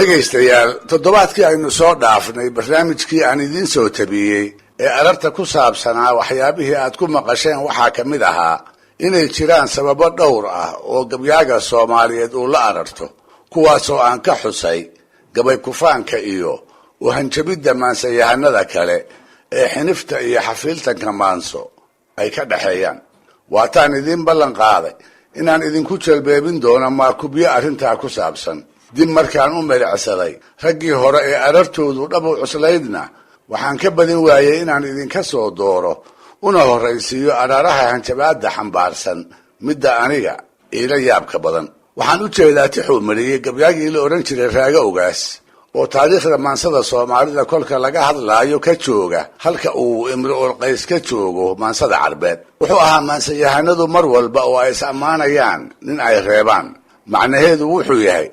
dhegaystayaal toddobaadkii aynu soo dhaafnay barnaamijkii aan idiin soo tabiyey ee ararta ku saabsanaa waxyaabihii aad ku maqasheen waxaa ka mid ahaa inay jiraan sababo dhowr ah oo gabyaaga soomaaliyeed uu la ararto kuwaasoo aan ka xusay gabay kufaanka iyo uhanjabidda maansayahanada kale ee xinifta iyo xafiiltanka maanso ay ka dhaxeeyaan. waataan idiin ballan qaaday inaan idinku jalbeebin doono maakubyo arrintaa ku saabsan. dib markaan u melecsaday raggii hore ee arartoodu dhab u cuslaydna waxaan ka badin waayey inaan idinka soo dooro una horraysiiyo araraha hanjabaadda xambaarsan midda aniga iila yaabka badan. waxaan u jeedaa tixuu mariyey gabyaagii la odhan jiray Raaga Ogaas oo taariikhda maansada Soomaalida kolka laga hadlaayo ka jooga halka uu Imru'ul Qays ka joogo maansada Carbeed. wuxuu ahaa maansayahanadu mar walba oo ay is-ammaanayaan nin ay reebaan. macnaheedu wuxuu yahay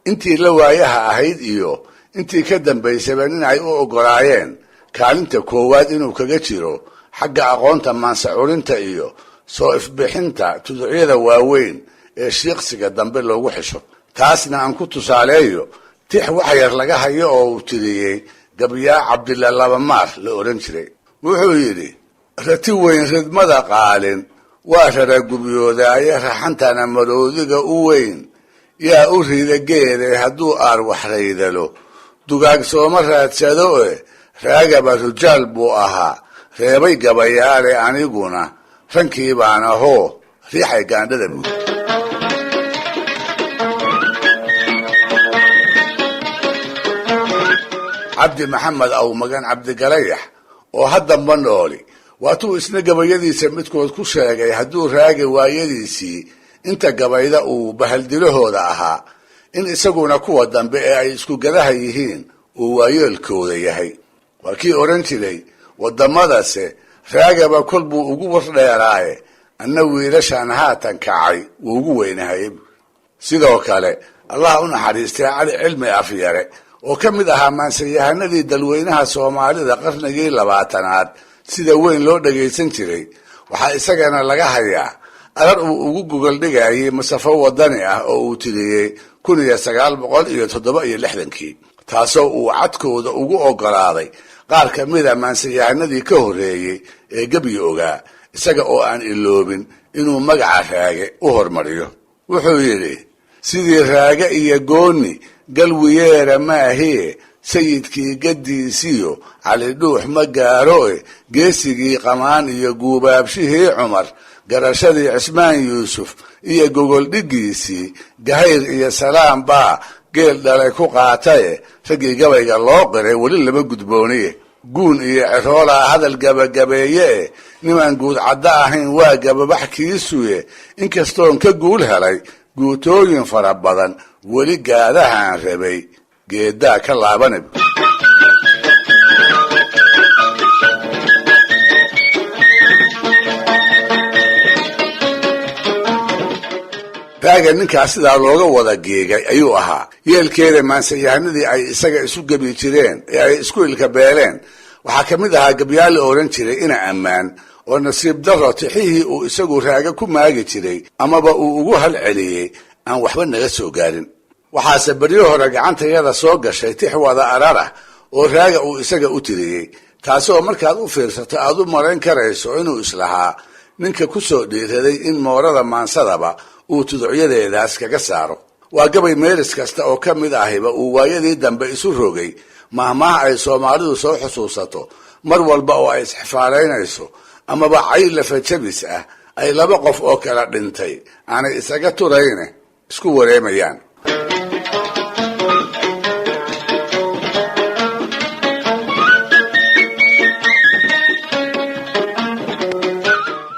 intii la waayaha ahayd iyo intii ka dambaysaba nin ay u ogolaayeen kaalinta koowaad inuu kaga jiro xagga aqoonta maansa curinta iyo soo ifbixinta tuducyada waaweyn ee shiiqsiga dambe loogu xisho. taasna aan ku tusaaleeyo tix wax yar laga hayo oo uu tiriyey gabyaa Cabdilla Labamaar la odhan jiray. wuxuu yidhi rati weyn ridmada qaalin waa raragubyoodaaya raxantana maroodiga u weyn yaa u rida geede hadduu aar wax raydalo dugaag sooma raadsado raagaba rujaal buu ahaa reebay gabayaale aniguna rankii baan ahoo riixay gaandhada buud. cabdi maxamed awmagan cabdigalayax oo haddanba nooli waatuu isna gabayadiisa midkood ku sheegay hadduu Raage waayadiisii inta gabayda uu bahaldilahooda ahaa in isaguna kuwa dambe ee ay isku gadaha yihiin uu waayeelkooda yahay. waa kii odhan jiray waddamadase Raagaba kol buu ugu wardheeraaye anna wiilashaan haatan kacay wuu ugu weynahay. sidoo kale allah u naxariistay Cali Cilmi Afyare oo ka mid ahaa maansayahanadii dalweynaha Soomaalida qarnigii 20aad sida weyn loo dhagaysan jiray. waxaa isagana laga hayaa arar uu ugu gogol dhigayay masafo wadani ah oo uu tiriyey 1967 taasoo uu cadkooda ugu ogolaaday qaar ka mid a maansayahanadii ka horreeyey ee gebyi ogaa isaga oo aan iloobin inuu magaca Raage u hormariyo. wuxuu yidhi sidii Raage iyo Gooni galwiyeera maahee sayidkii gaddiisiyo Cali Dhuux ma gaaro geesigii Qamaan iyo guubaabshihii Cumar garashadii Cismaan Yuusuf iyo gogol dhigiisii Gahayr iyo Salaam baa geel dhalay ku qaatay raggii gabayga loo qiray weli lama gudbooniye. guun iyo ciroola hadal gabagabeeye nimaan guud cadda ahayn waa gababax kiisuye inkastoon ka guul helay guutooyin fara badan weli gaadahaan rabay geedaa ka laabanib. Raaga ninkaas sidaa looga wada geegay ayuu ahaa. yeelkeeda maansayahanadii ay isaga isu gabi jireen ee ay isku ilka beeleen waxaa ka mid ahaa gabyaal la odhan jiray Ina Ammaan oo nasiib darro tixihii uu isagu Raaga ku maagi jiray amaba uu ugu halceliyey aan waxba naga soo gaarin. waxaase baryo hore gacantayada soo gashay tix wada ararah oo Raaga uu isaga u tiriyey taasoo markaad u fiirsato aad u marayn karayso inuu islahaa ninka ku soo dhiiraday in moorada maansadaba uu tuducyadeedaas kaga saaro. waa gabay meelis kasta oo ka mid ahiba uu waayadii dambe isu rogay mahmaah ay Soomaalidu soo xusuusato mar walba oo ay isxifaalaynayso amaba cayl lafajabis ah ay laba qof oo kala dhintay aanay isaga turayne isku wareemayaan.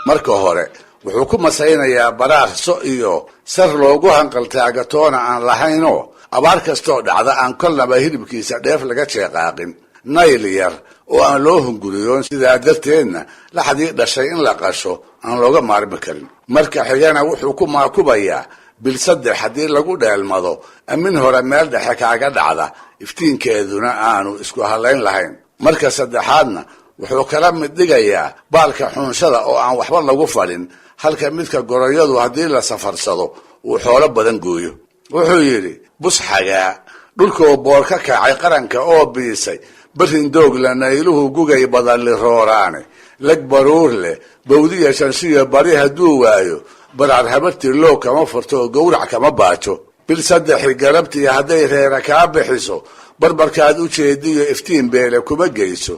marka hore wuxuu ku masaynayaa baraarso iyo sar loogu hanqaltaagatoona aan lahaynoo abaar kastoo dhacda aan kolnaba hilibkiisa dheef laga jeeqaaqin. nayl yar oo aan loo hunguriyoon sidaa darteedna laxdii dhashay in la qasho aan looga maarmi karin. marka xigana wuxuu ku maakubayaa bil 3 haddii lagu dheelmado amin hore meel dhexe kaaga dhacda iftiinkeeduna aanu isku halayn lahayn. marka saddexaadna wuxuu kala mid dhigayaa baalka xunshada oo aan waxba lagu falin halka midka goroyadu haddii la safarsado uu xoolo badan gooyo. wuxuu yidhi bus xagaa dhulkoo boor ka kacay qaranka oo biisay barin doogla nayluhu gugay badalli rooraane lag baruur leh bawdiya shanshiya bari hadduu waayo barcar habartii loo kama furto oo gowrac kama baajo bil saddexi garabtii hadday reera kaa bixiso barbarkaad u jeediyo iftiin beele kuma geyso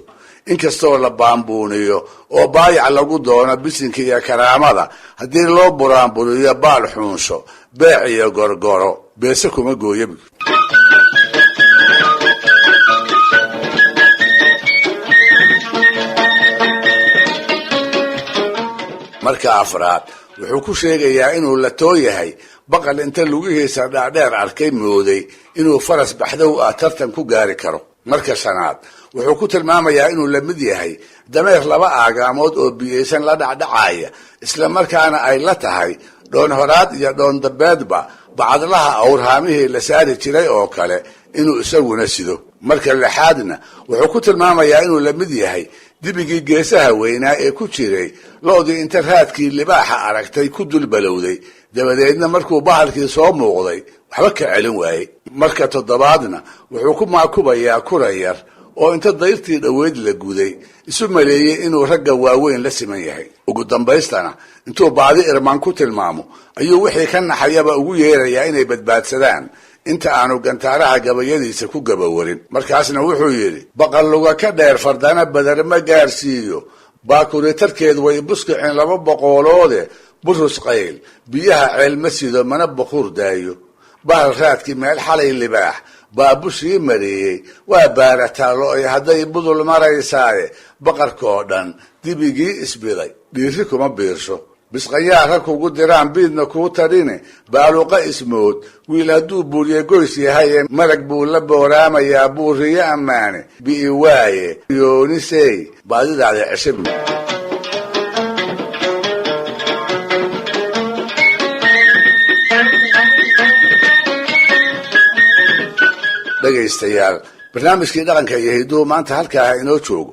inkastoo la baambuuniyo oo baayac lagu doono bisinka iyo karaamada haddii loo buraanburiyo baal xuunsho beec iyo gorgoro beese kuma gooya. marka afraad wuxuu ku sheegayaa inuu la too yahay baqal inta lugihiisa dhaadheer arkay mooday inuu faras baxdow ah tartan ku gaari karo. marka shanaad wuxuu ku tilmaamayaa inuu la mid yahay dameer laba aagaamood oo biyeysan la dhacdhacaya isla markaana ay la tahay dhoon horaad iyo dhoon dambeedba bacadlaha awrhaamihii la saari jiray oo kale inuu isaguna sido. marka lixaadna wuxuu ku tilmaamayaa inuu la mid yahay dibigii geesaha weynaa ee ku jiray lo'dii inta raadkii libaaxa aragtay ku dulbalowday dabadeedna markuu bahalkii soo muuqday waxba ka celin waayey. marka toddobaadna wuxuu ku maakubayaa kura yar oo inta dayrtii dhoweyd la guday isu maleeyey inuu ragga waaweyn la siman yahay. ugu dambaystana intuu baadi irmaan ku tilmaamo ayuu wixii ka naxayaba ugu yeerayaa inay badbaadsadaan inta aanu gantaaraha gabayadiisa ku gabawarin. markaasna wuxuu yidhi baqal luga ka dheer fardana badar ma gaarsiiyo baakuritarkeed way buskicin 200 burus qayl biyaha ceel ma sido mana baquur daayo bahal raadkii meel xalay libaax baabushii mariyey waa baarataalo ay hadday budul maraysaaye baqarkoo dhan dibigii isbiday dhiiri kuma biirsho bisqayaara kugu diraan biidna kuu tarine baaluqa ismood wiil hadduu buuriye goys yahay ee marag buu la booraamayaa buuriye ammaane bi'i waaye yoonisey baadidaada ceshabi. dhegaystayaal barnaamijkii dhaqanka iyo hiduhu maanta halkaa inoo joogo.